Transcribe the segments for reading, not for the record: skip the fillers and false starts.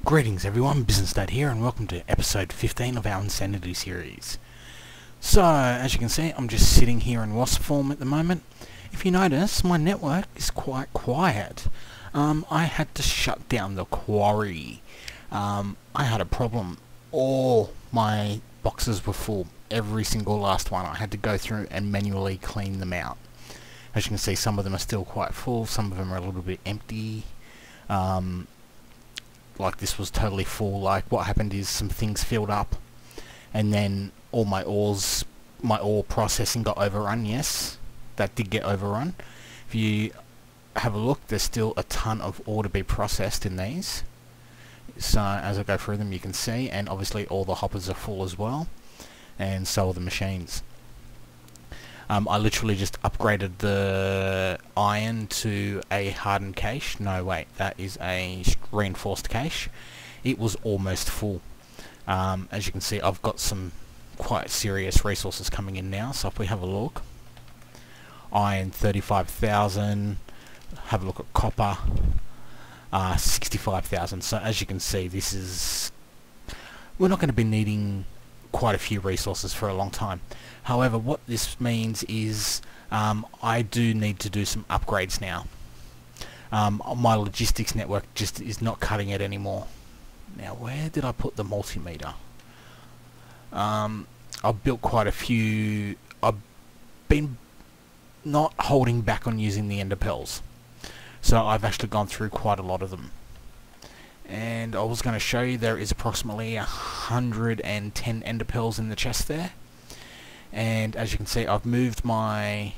Greetings everyone, Business Dad here, and welcome to episode 15 of our Insanity series. So, as you can see, I'm just sitting here in WASP form at the moment. If you notice, my network is quite quiet. I had to shut down the quarry. I had a problem. All my boxes were full. Every single last one. I had to go through and manually clean them out. As you can see, some of them are still quite full, some of them are a little bit empty. Like this was totally full. Like what happened is some things filled up and then all my ore processing got overrun. Yes, that did get overrun. If you have a look, there's still a ton of ore to be processed in these. So as I go through them you can see, and obviously all the hoppers are full as well, and so are the machines. I literally just upgraded the iron to a hardened cache. No, wait, that is a reinforced cache. It was almost full. As you can see, I've got some quite serious resources coming in now. So if we have a look, iron 35,000. Have a look at copper, 65,000. So as you can see, this is, we're not going to be needing quite a few resources for a long time. However, what this means is I do need to do some upgrades now. My logistics network just is not cutting it anymore. Now, where did I put the multimeter? I've built quite a few. I've been not holding back on using the ender pearls, so I've actually gone through quite a lot of them. And I was going to show you there is approximately 110 ender pearls in the chest there. And as you can see, I've moved my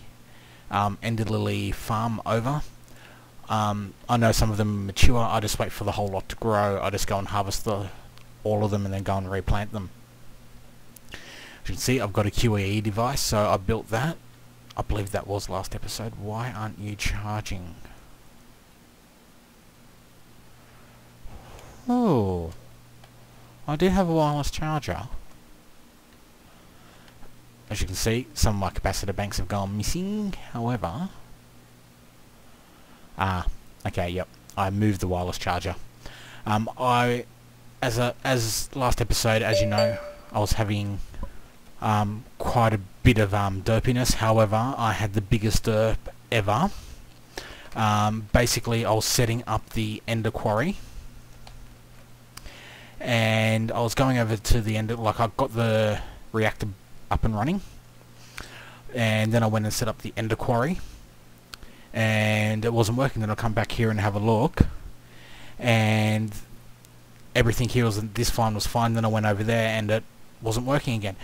ender lily farm over. I know some of them are mature. I just wait for the whole lot to grow. I just go and harvest all of them and then go and replant them. As you can see, I've got a QAE device, so I built that. I believe that was last episode. Why aren't you charging? Oh, I do have a wireless charger. As you can see, some of my capacitor banks have gone missing. However, okay, yep, I moved the wireless charger. As last episode, as you know, I was having quite a bit of derpiness. However, I had the biggest derp ever. Basically, I was setting up the ender quarry, and I was going over to the ender. Like I got the reactor up and running, and then I went and set up the ender quarry, and it wasn't working. Then I'll come back here and have a look, and everything here was, this fine was fine. Then I went over there and it wasn't working again.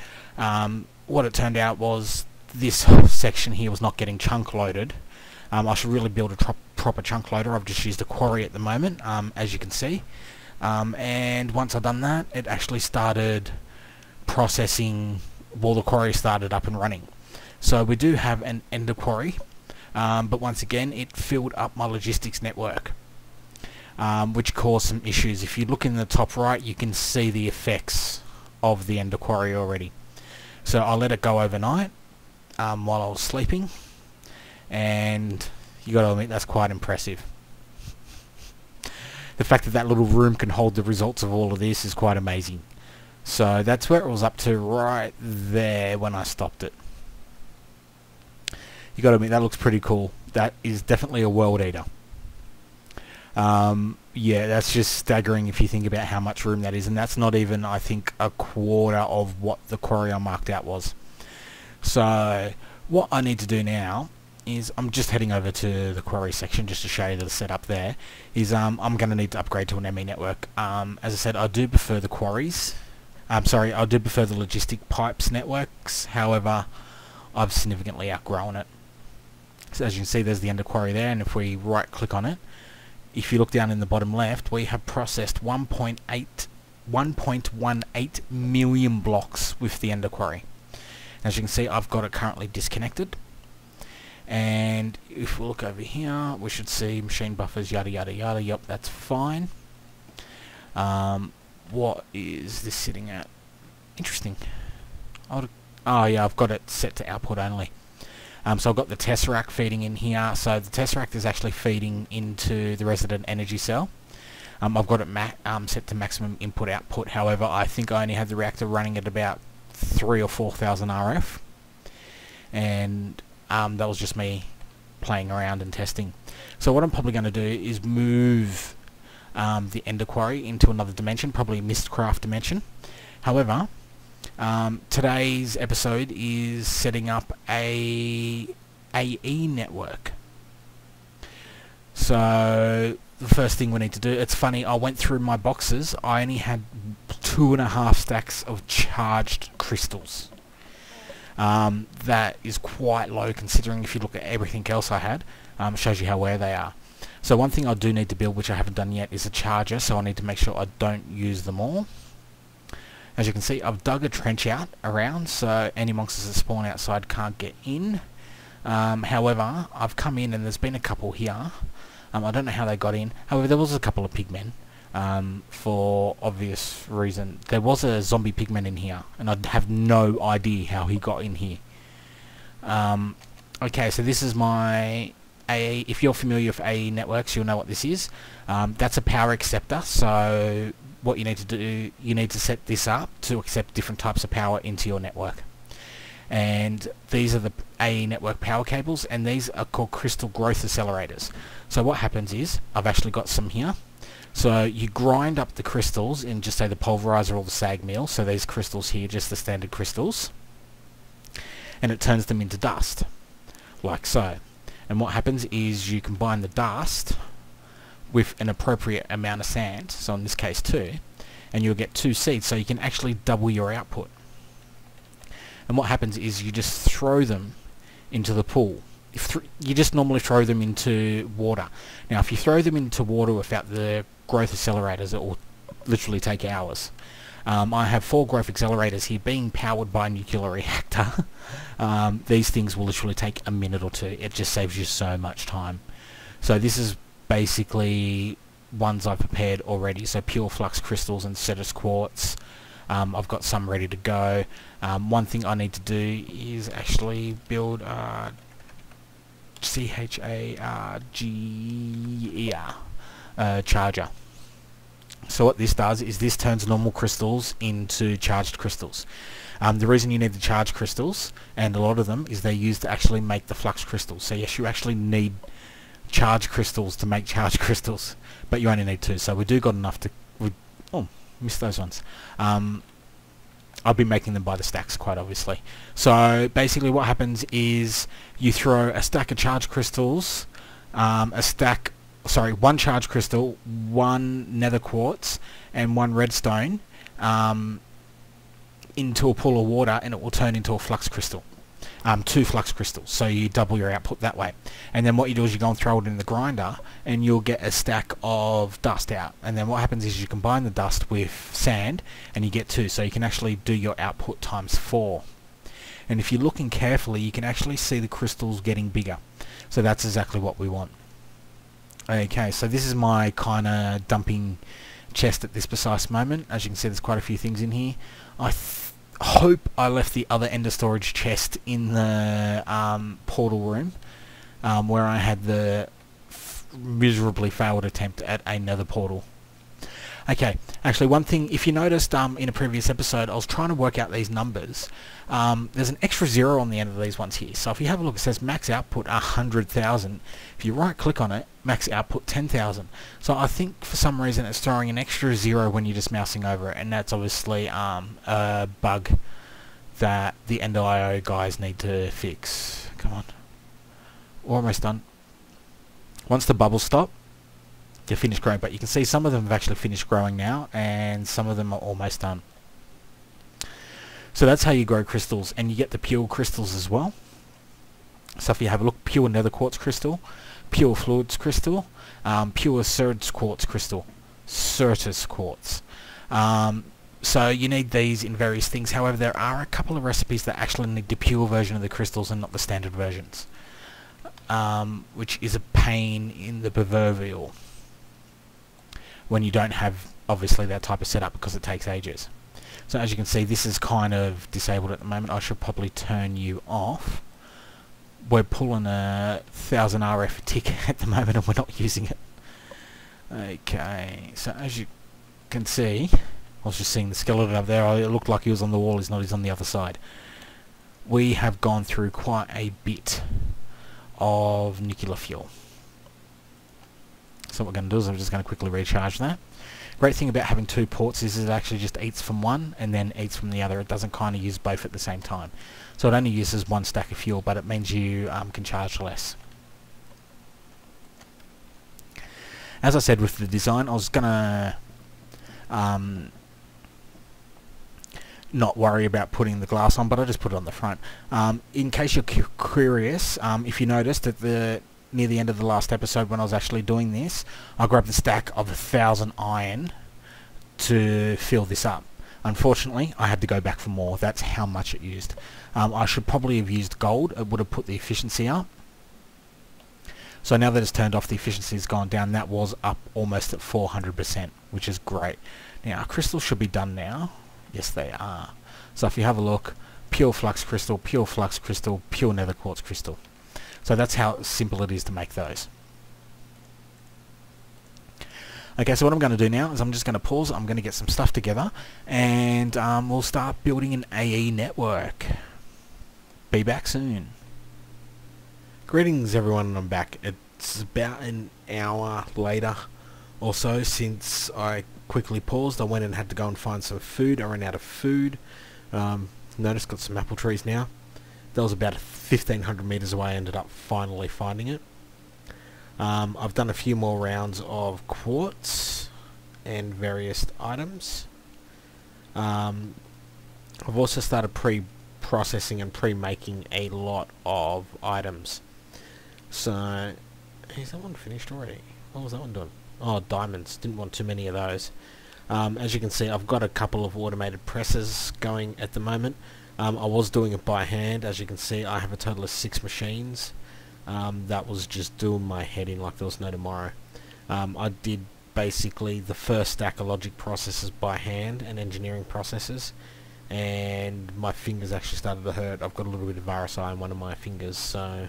What it turned out was this section here was not getting chunk loaded. I should really build a proper chunk loader. I've just used a quarry at the moment, as you can see, and once I've done that, it actually started processing. Well, the quarry started up and running. So we do have an ender quarry, but once again it filled up my logistics network, which caused some issues. If you look in the top right, you can see the effects of the ender quarry already. So I let it go overnight while I was sleeping, and you got to admit that's quite impressive. The fact that that little room can hold the results of all of this is quite amazing. So that's where it was up to right there when I stopped it. You got to admit that looks pretty cool. That is definitely a world eater. Yeah, that's just staggering if you think about how much room that is, and that's not even, I think, a quarter of what the quarry I marked out was. So what I need to do now is, I'm just heading over to the quarry section just to show you the setup there, is I'm going to need to upgrade to an ME network. As I said, I do prefer the quarries. I do prefer the logistic pipes networks. However, I've significantly outgrown it. So as you can see, there's the ender quarry there, and if we right click on it, if you look down in the bottom left, we have processed 1.18 million blocks with the ender quarry. As you can see, I've got it currently disconnected. And if we look over here, we should see machine buffers, yada yada yada. Yep, that's fine. What is this sitting at? Interesting. Oh yeah, I've got it set to output only. So I've got the Tesseract feeding in here. So the Tesseract is actually feeding into the resident energy cell. I've got it set to maximum input output. However, I think I only have the reactor running at about 3 or 4,000 RF, and that was just me playing around and testing. So what I'm probably going to do is move the Ender Quarry into another dimension, probably Mistcraft dimension. However, today's episode is setting up a AE network. So the first thing we need to do, it's funny, I went through my boxes, I only had 2.5 stacks of charged crystals. That is quite low considering if you look at everything else I had. It shows you how rare they are. So one thing I do need to build, which I haven't done yet, is a charger, so I need to make sure I don't use them all. As you can see, I've dug a trench out around, so any monsters that spawn outside can't get in. However, I've come in and there's been a couple here. I don't know how they got in. However, there was a couple of pigmen, for obvious reason. There was a zombie pigman in here, and I have no idea how he got in here. Okay, so this is my AE. If you're familiar with AE networks, you'll know what this is. That's a power acceptor, so what you need to do, you need to set this up to accept different types of power into your network. And these are the AE network power cables, and these are called crystal growth accelerators. So what happens is, I've actually got some here. So you grind up the crystals in just say the pulverizer or the sag mill, so these crystals here, just the standard crystals, and it turns them into dust, like so. And what happens is you combine the dust with an appropriate amount of sand, so in this case 2, and you'll get 2 seeds, so you can actually double your output. And what happens is you just throw them into the pool. You just normally throw them into water. Now if you throw them into water without the growth accelerators, it will literally take hours. I have 4 growth accelerators here being powered by a nuclear reactor. These things will literally take a minute or 2. It just saves you so much time. So this is basically ones I've prepared already. So pure flux crystals and Cetus quartz. I've got some ready to go. One thing I need to do is actually build a CHARGER charger. So what this does is this turns normal crystals into charged crystals. The reason you need the charged crystals, and a lot of them, is they're used to actually make the flux crystals. So yes, you actually need charged crystals to make charged crystals, but you only need 2. So we do got enough to... oh, missed those ones. I'll be making them by the stacks, quite obviously. So basically what happens is you throw a stack of charged crystals, one charged crystal, 1 nether quartz, and 1 redstone into a pool of water, and it will turn into a flux crystal. 2 flux crystals, so you double your output that way. And then what you do is you go and throw it in the grinder, and you'll get a stack of dust out. And then what happens is you combine the dust with sand, and you get 2, so you can actually do your output times 4. And if you're looking carefully, you can actually see the crystals getting bigger. So that's exactly what we want. Okay, so this is my kind of dumping chest at this precise moment. As you can see, there's quite a few things in here. I hope I left the other ender storage chest in the portal room, where I had the miserably failed attempt at another portal. Okay, actually one thing, if you noticed in a previous episode, I was trying to work out these numbers. There's an extra 0 on the end of these ones here. So if you have a look, it says max output 100,000. If you right click on it, max output 10,000. So I think for some reason it's throwing an extra 0 when you're just mousing over it, and that's obviously a bug that the Ender.io guys need to fix. Come on. We're almost done. Once the bubbles stop, they're finished growing, but you can see some of them have actually finished growing now, and some of them are almost done. So that's how you grow crystals, and you get the pure crystals as well. So if you have a look, pure nether quartz crystal, pure fluids crystal, pure Cetus quartz crystal, Cetus quartz. So you need these in various things. However, there are a couple of recipes that actually need the pure version of the crystals and not the standard versions, which is a pain in the proverbial when you don't have obviously that type of setup, because it takes ages. So as you can see, this is kind of disabled at the moment. I should probably turn you off. We're pulling a 1000 RF tick at the moment and we're not using it. Okay, so as you can see, I was just seeing the skeleton up there. It looked like he was on the wall. He's not. He's on the other side. We have gone through quite a bit of nuclear fuel. So what we're going to do is I'm just going to quickly recharge that. Great thing about having two ports is it actually just eats from one and then eats from the other. It doesn't kind of use both at the same time. So it only uses one stack of fuel, but it means you can charge less. As I said with the design, I was going to not worry about putting the glass on, but I just put it on the front. In case you're curious, if you noticed at near the end of the last episode when I was actually doing this, I grabbed a stack of 1,000 iron to fill this up. Unfortunately, I had to go back for more. That's how much it used. I should probably have used gold. It would have put the efficiency up. So now that it's turned off, the efficiency has gone down. That was up almost at 400%, which is great. Now, crystals should be done now. Yes, they are. So if you have a look, pure flux crystal, pure nether quartz crystal. So that's how simple it is to make those. Okay, so what I'm going to do now is I'm just going to pause. I'm going to get some stuff together, and we'll start building an AE network. Be back soon. Greetings everyone, I'm back. It's about an hour later or so since I quickly paused. I went and had to go and find some food. I ran out of food. Notice got some apple trees now. That was about 1,500 meters away. I ended up finally finding it. I've done a few more rounds of quartz and various items. I've also started pre-processing and pre-making a lot of items. So, is that one finished already? What was that one doing? Oh, diamonds. Didn't want too many of those. As you can see, I've got a couple of automated presses going at the moment. I was doing it by hand. As you can see, I have a total of 6 machines. That was just doing my head in like there was no tomorrow. I did basically the first stack of logic processes by hand and engineering processes, and my fingers actually started to hurt. I've got a little bit of RSI in one of my fingers, so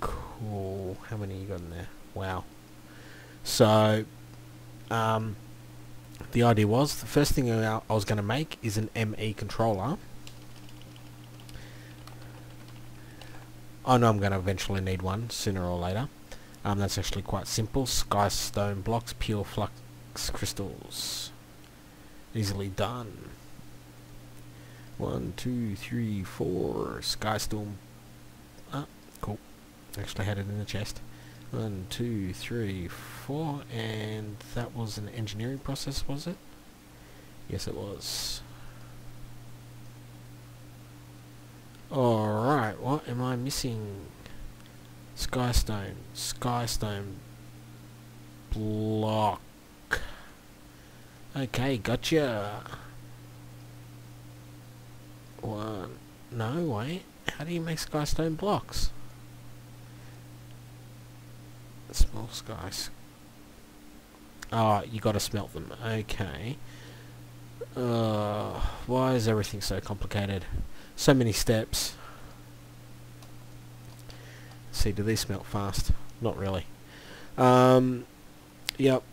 cool. How many you got in there? Wow. So the idea was, the first thing I was going to make is an ME controller. I know I'm going to eventually need one, sooner or later. That's actually quite simple. Skystone blocks, pure flux crystals. Easily done. 1, 2, 3, 4. Skystone. Ah, cool. Actually had it in the chest. 1, 2, 3, 4, and that was an engineering process, was it? Yes, it was. Alright, what am I missing? Skystone block. Okay, gotcha. One. No, wait. How do you make skystone blocks? Small skies. Oh, you gotta smelt them. Okay. Why is everything so complicated? So many steps. See, do these smelt fast? Not really. Yep.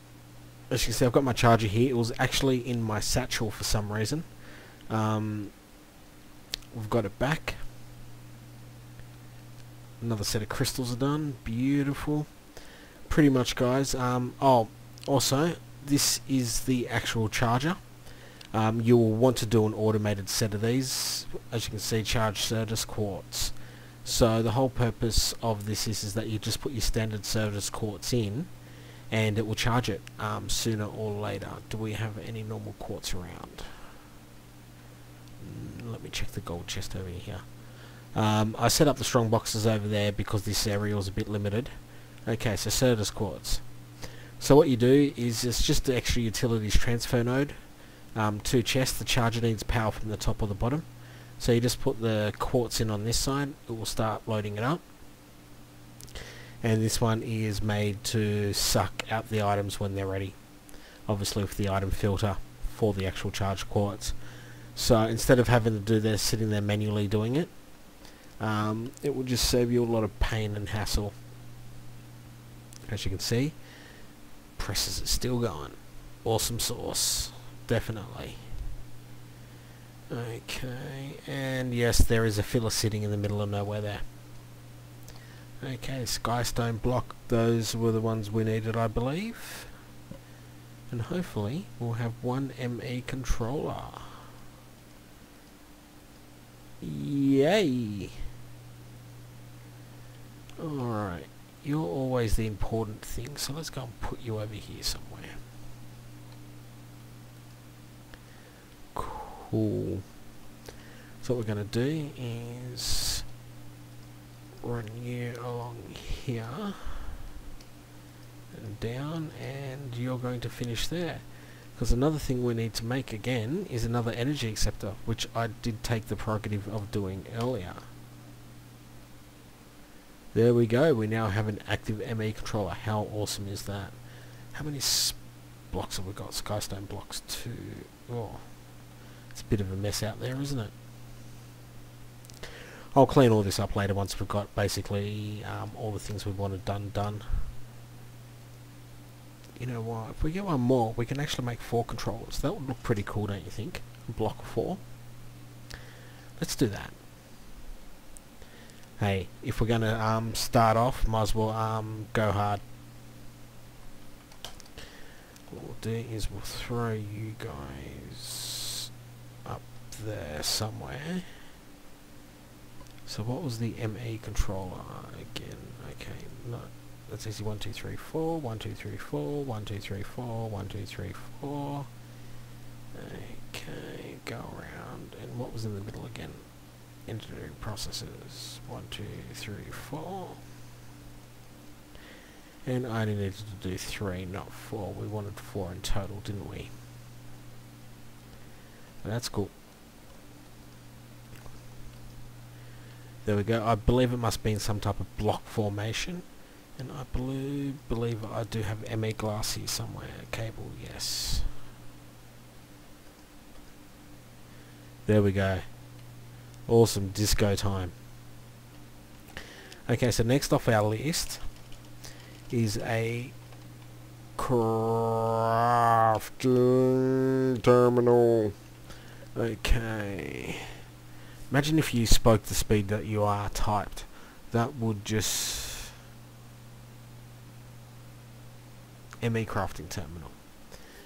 As you can see, I've got my charger here. It was actually in my satchel for some reason. We've got it back. Another set of crystals are done. Beautiful. Pretty much, guys. Oh, also, this is the actual charger. You will want to do an automated set of these. As you can see, charge Certus quartz. So the whole purpose of this is that you just put your standard Certus quartz in, and it will charge it sooner or later. Do we have any normal quartz around? Let me check the gold chest over here. I set up the strong boxes over there because this area was a bit limited. Okay, so Certus quartz. So what you do is it's just the extra utilities transfer node. 2 chests. The charger needs power from the top or the bottom. So you just put the quartz in on this side. It will start loading it up. And this one is made to suck out the items when they're ready. Obviously with the item filter for the actual charged quartz. So instead of having to do this, sitting there manually doing it, it will just save you a lot of pain and hassle. as you can see. Presses are still going. Awesome sauce. Definitely. Okay, and yes, there is a filler sitting in the middle of nowhere there. Okay, Skystone block, those were the ones we needed, I believe. And hopefully we'll have one ME controller. Yay! Alright, you're always the important thing, so let's go and put you over here somewhere. Cool. So what we're going to do is run you along here and down, and you're going to finish there. Because another thing we need to make again is another energy acceptor, which I did take the prerogative of doing earlier. There we go, we now have an active ME controller. How awesome is that? How many blocks have we got? Skystone blocks 2. Oh, it's a bit of a mess out there, isn't it? I'll clean all this up later once we've got basically all the things we wanted done. You know what, if we get one more, we can actually make 4 controllers. That would look pretty cool, don't you think? Block 4. Let's do that. Hey, if we're gonna start off, might as well go hard. What we'll do is we'll throw you guys up there somewhere. So what was the ME controller again? Okay, no, that's easy. 1 2 3 4, 1 2 3 4, 1 2 3 4, 1 2 3 4. Okay, go around, and what was in the middle again? Engineering processes. 1 2 3 4. And I only needed to do 3, not 4. We wanted 4 in total, didn't we? That's cool. There we go. I believe it must be in some type of block formation. And I believe I do have ME glass here somewhere. Cable, yes. There we go. Awesome, disco time. Okay, so next off our list is a crafting terminal. Okay. Imagine if you spoke the speed that you are typed. That would just... ME crafting terminal.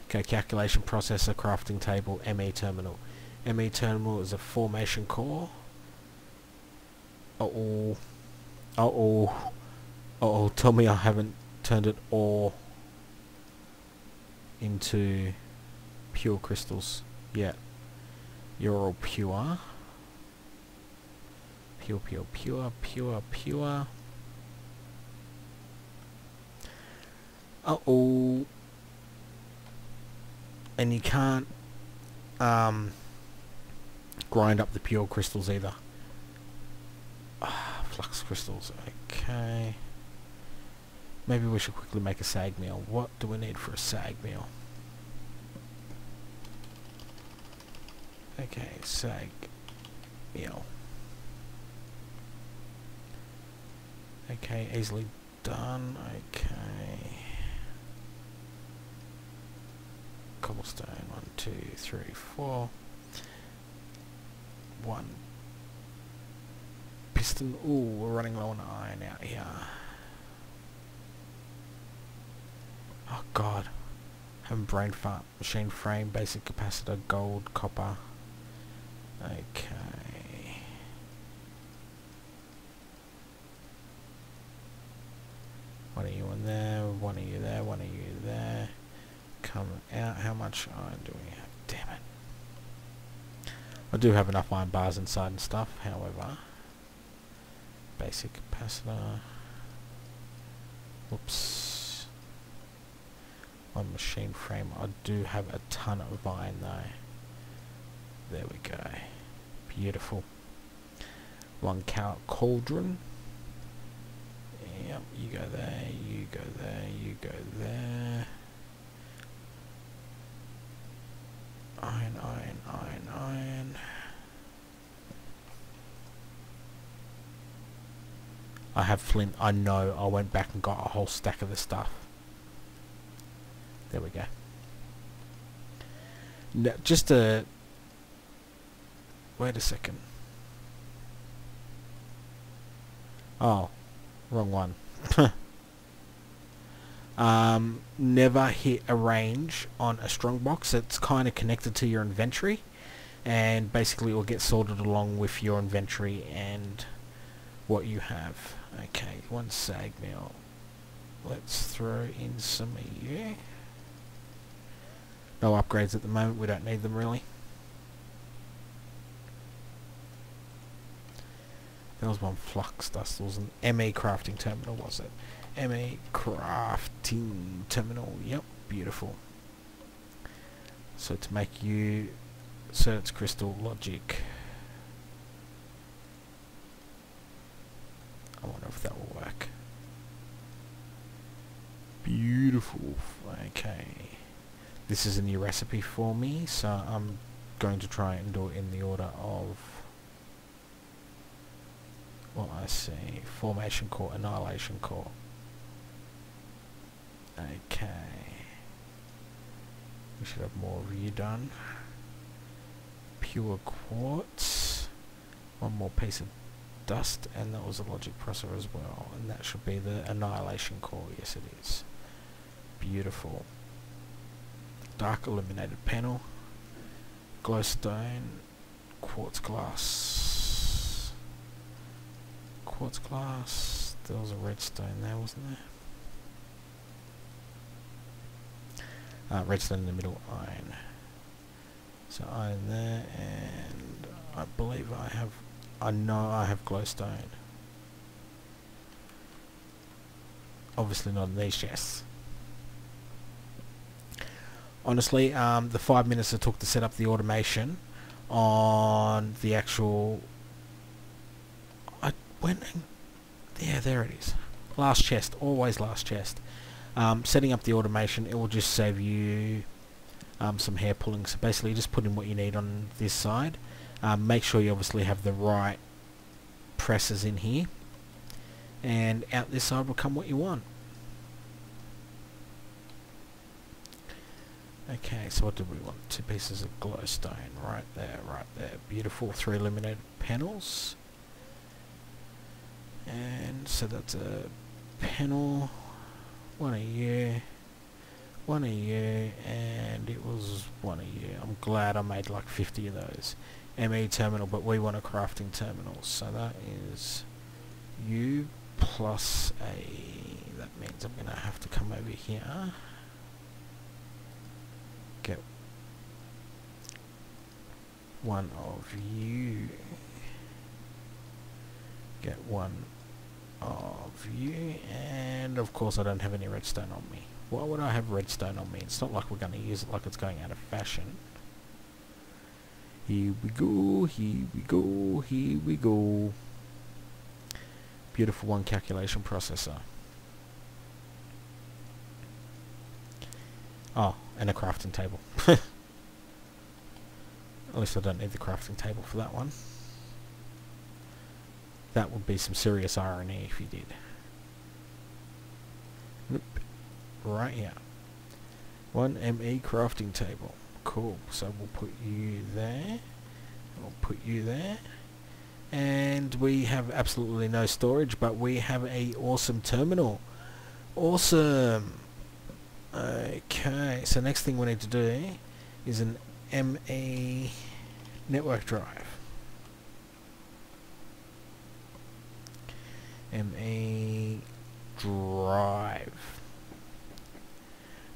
Okay, calculation processor, crafting table, ME terminal. ME terminal is a formation core. Uh-oh. Uh-oh. Uh-oh, tell me I haven't turned it all into pure crystals yet. You're all pure. Pure, pure, pure, pure, pure. Uh-oh. And you can't grind up the pure crystals either. Flux crystals, okay. Maybe we should quickly make a sag meal. What do we need for a sag meal? Okay, sag meal. Okay, easily done. Okay. Cobblestone, 1 2 3 4. 1 piston. Ooh, we're running low on iron out here. Oh god. Having brain fart. Machine frame, basic capacitor, gold, copper. Okay. One of you in there, one of you there, one of you there. Come out. How much iron do we have? Damn it. I do have enough iron bars inside and stuff, however. Basic capacitor. Oops. One machine frame. I do have a ton of iron though. There we go. Beautiful. One cauldron. Yep, you go there, you go there, you go there. Iron, iron, iron, iron. I have flint. I know I went back and got a whole stack of this stuff. There we go. No, just a... Wait a second. Oh, wrong one. Never hit a range on a strongbox. It's kind of connected to your inventory, and basically it will get sorted along with your inventory and what you have. Okay, one sag mill. Let's throw in some of you. No upgrades at the moment, we don't need them really. There was one flux dust. There was an ME crafting terminal, was it? ME crafting terminal. Yep, beautiful. So to make you certs crystal logic. I wonder if that will work. Beautiful. Okay. This is a new recipe for me, so I'm going to try and do it in the order of what I see. Formation core, annihilation core. Okay. We should have more of you done. Pure quartz. One more piece of dust, and that was a logic presser as well. And that should be the annihilation core. Yes, it is. Beautiful. Dark illuminated panel. Glowstone. Quartz glass. Quartz glass. There was a redstone there, wasn't there? Redstone in the middle, iron. So iron there, and I believe I know I have glowstone. Obviously not in these chests. Honestly, the 5 minutes it took to set up the automation on the actual... Yeah, there it is. Last chest, always last chest. Setting up the automation, it will just save you some hair pulling. So basically just put in what you need on this side. Make sure you obviously have the right presses in here. And out this side will come what you want. Okay, so what did we want? 2 pieces of glowstone. Right there, right there. Beautiful. 3 illuminated panels. And so that's a panel. One of you. One of you. And it was one of you. I'm glad I made like 50 of those. ME terminal, but we want a crafting terminal. So that is you plus a... That means I'm going to have to come over here. Get one of you. Get one of you. And of course I don't have any redstone on me. Why would I have redstone on me? It's not like we're going to use it like it's going out of fashion. Here we go, here we go, here we go. Beautiful one calculation processor. Oh, and a crafting table. At least I don't need the crafting table for that one. That would be some serious irony if you did. Nope. Right here. 1 ME crafting table. Cool. So we'll put you there. We'll put you there. And we have absolutely no storage, but we have a awesome terminal. Awesome. Okay, so next thing we need to do is an ME network drive. ME drive.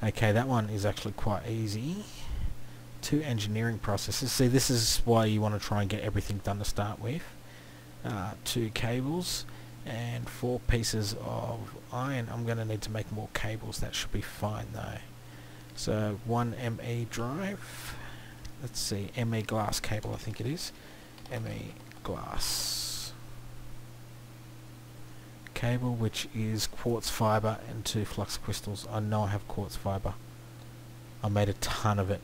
Okay, that one is actually quite easy. 2 engineering processes. See, this is why you want to try and get everything done to start with. 2 cables and 4 pieces of iron. I'm going to need to make more cables. That should be fine though. So 1 ME drive. Let's see, ME glass cable I think it is. ME glass cable, which is quartz fiber and 2 flux crystals. I know I have quartz fiber. I made a ton of it.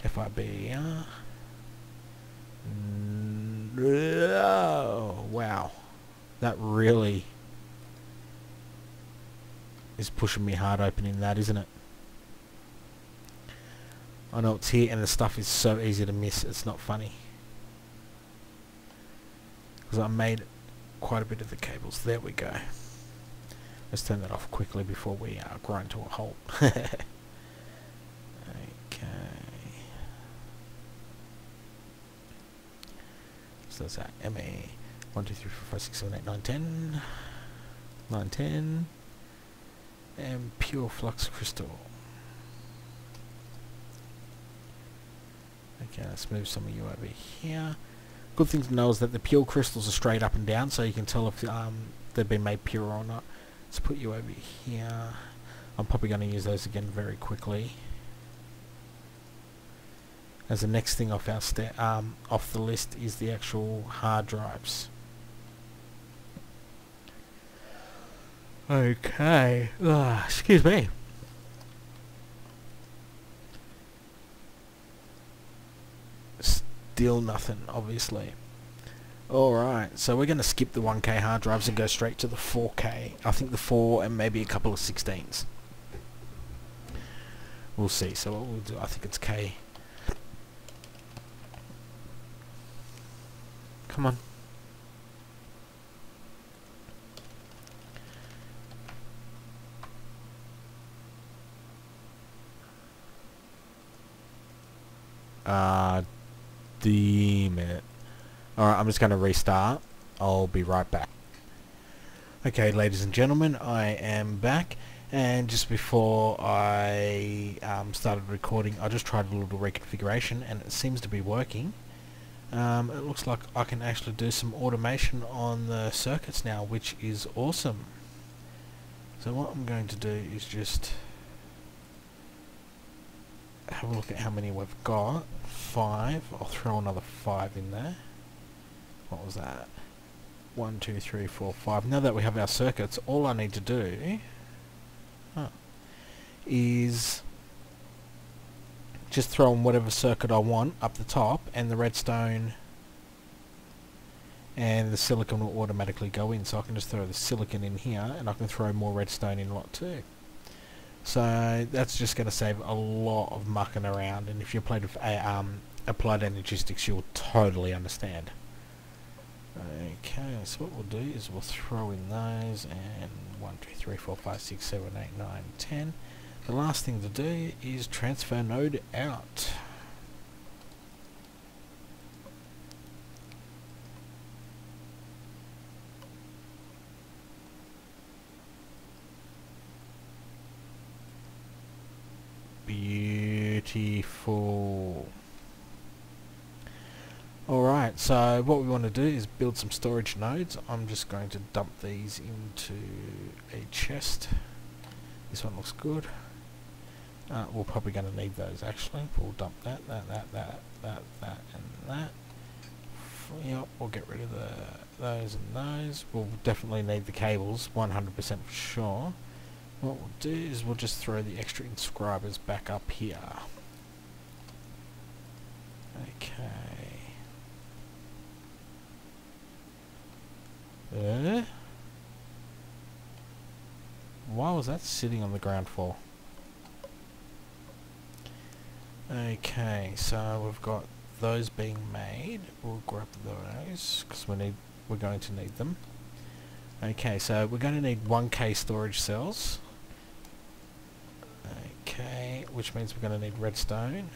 FIBR. no. Wow. That really is pushing me hard opening that, isn't it? I know it's here and the stuff is so easy to miss, it's not funny. Because I made quite a bit of the cables. There we go. Let's turn that off quickly before we grind to a halt. Okay. So that's that. MA 1, 2, 3, 4, 5, 6, 7, 8, 9, 10. 9, 10. And pure flux crystal. Okay, let's move some of you over here. Good thing to know is that the pure crystals are straight up and down, so you can tell if they've been made pure or not. Let's put you over here. I'm probably going to use those again very quickly. As the next thing off our off the list is the actual hard drives. Okay. Excuse me. Still nothing, obviously. Alright, so we're going to skip the 1K hard drives and go straight to the 4K. I think the 4 and maybe a couple of 16s. We'll see. So what we'll do, I think it's K. Come on. Damn it. Alright, I'm just going to restart. I'll be right back. Okay, ladies and gentlemen, I am back. And just before I started recording, I just tried a little reconfiguration and it seems to be working. It looks like I can actually do some automation on the circuits now, which is awesome. So what I'm going to do is just have a look at how many we've got. 5. I'll throw another 5 in there. What was that? 1, 2, 3, 4, 5. Now that we have our circuits, all I need to do is just throw in whatever circuit I want up the top, and the redstone and the silicon will automatically go in. So I can just throw the silicon in here and I can throw more redstone in lot 2. So that's just going to save a lot of mucking around, and if you played with applied energistics, you'll totally understand. Okay, so what we'll do is we'll throw in those, and 1, 2, 3, 4, 5, 6, 7, 8, 9, 10. The last thing to do is transfer node out. Beautiful. Alright, so what we want to do is build some storage nodes. I'm just going to dump these into a chest. This one looks good. We're probably going to need those actually. We'll dump that, and that. Yep, we'll get rid of those and those. We'll definitely need the cables, 100% for sure. What we'll do is we'll just throw the extra inscribers back up here. Okay. Why was that sitting on the ground for? Okay, so we've got those being made. We'll grab those because we're going to need them. Okay, so we're going to need 1K storage cells. Okay, which means we're going to need redstone,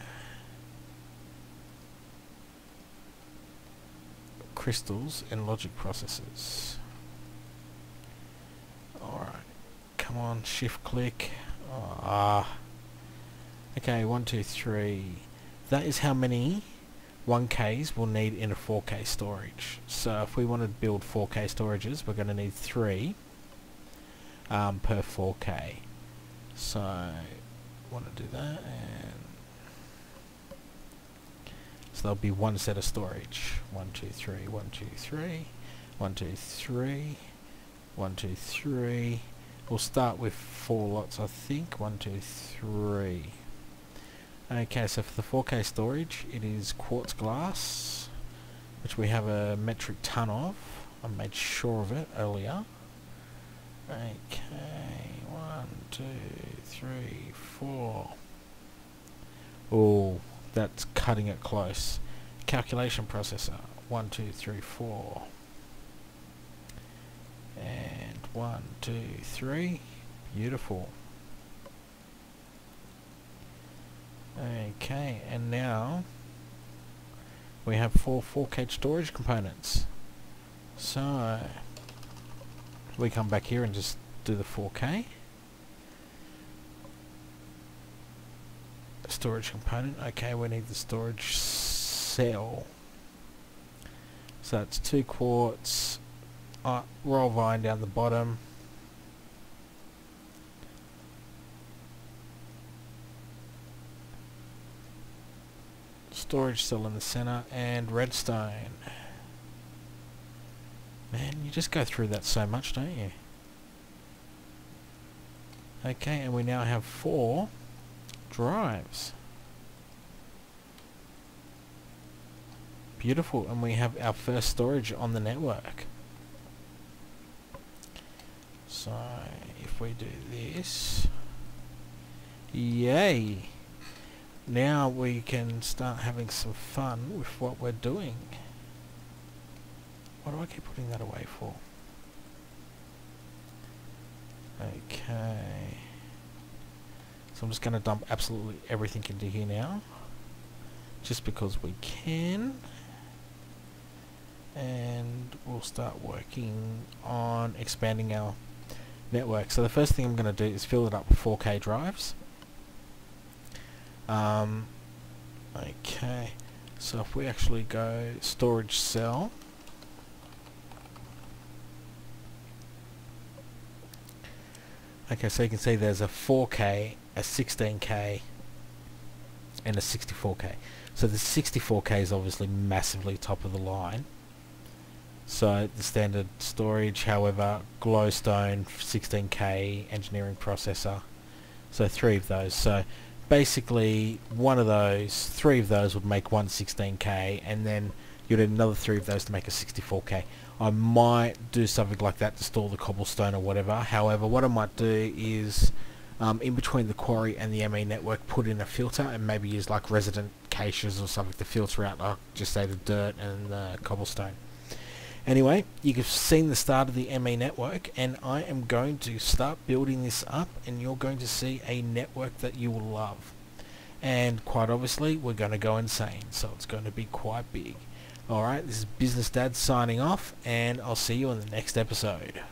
crystals, and logic processors. Alright, come on, shift click. Okay, 1, 2, 3. That is how many 1Ks we'll need in a 4K storage. So if we want to build 4K storages, we're going to need 3 per 4K. So want to do that, and so there'll be one set of storage. 1, 2, 3, 1, 2, 3, 1, 2, 3, 1, 2, 3. We'll start with 4 lots, I think. 1, 2, 3. Okay, so for the 4K storage, it is quartz glass, which we have a metric ton of. I made sure of it earlier. Okay, 1, 2, 3, 4. Oh, that's cutting it close. Calculation processor. 1, 2, 3, 4. And 1, 2, 3. Beautiful. Okay, and now we have 4 4K storage components. So we come back here and just do the 4K storage component. Okay, we need the storage cell. So it's 2 quarts, roll vine down the bottom. Storage cell in the center, and redstone. Man, you just go through that so much, don't you? Okay, and we now have 4 drives. Beautiful, and we have our first storage on the network. So, if we do this... Yay! Now we can start having some fun with what we're doing. Why do I keep putting that away for? Okay. So I'm just going to dump absolutely everything into here now. Just because we can. And we'll start working on expanding our network. So the first thing I'm going to do is fill it up with 4K drives. Okay, so if we actually go storage cell, okay, so you can see there's a 4K, a 16K, and a 64K. So the 64K is obviously massively top of the line. So the standard storage, however, glowstone, 16K, engineering processor. So 3 of those. So basically, one of those, 3 of those would make one 16K, and then you'd need another 3 of those to make a 64K. I might do something like that to store the cobblestone or whatever. However, what I might do is, in between the quarry and the ME network, put in a filter and maybe use like resident caches or something to filter out, like just say the dirt and the cobblestone. Anyway, you've seen the start of the ME network, and I am going to start building this up, and you're going to see a network that you will love. And quite obviously, we're going to go insane, so it's going to be quite big. Alright, this is Business Dad signing off, and I'll see you in the next episode.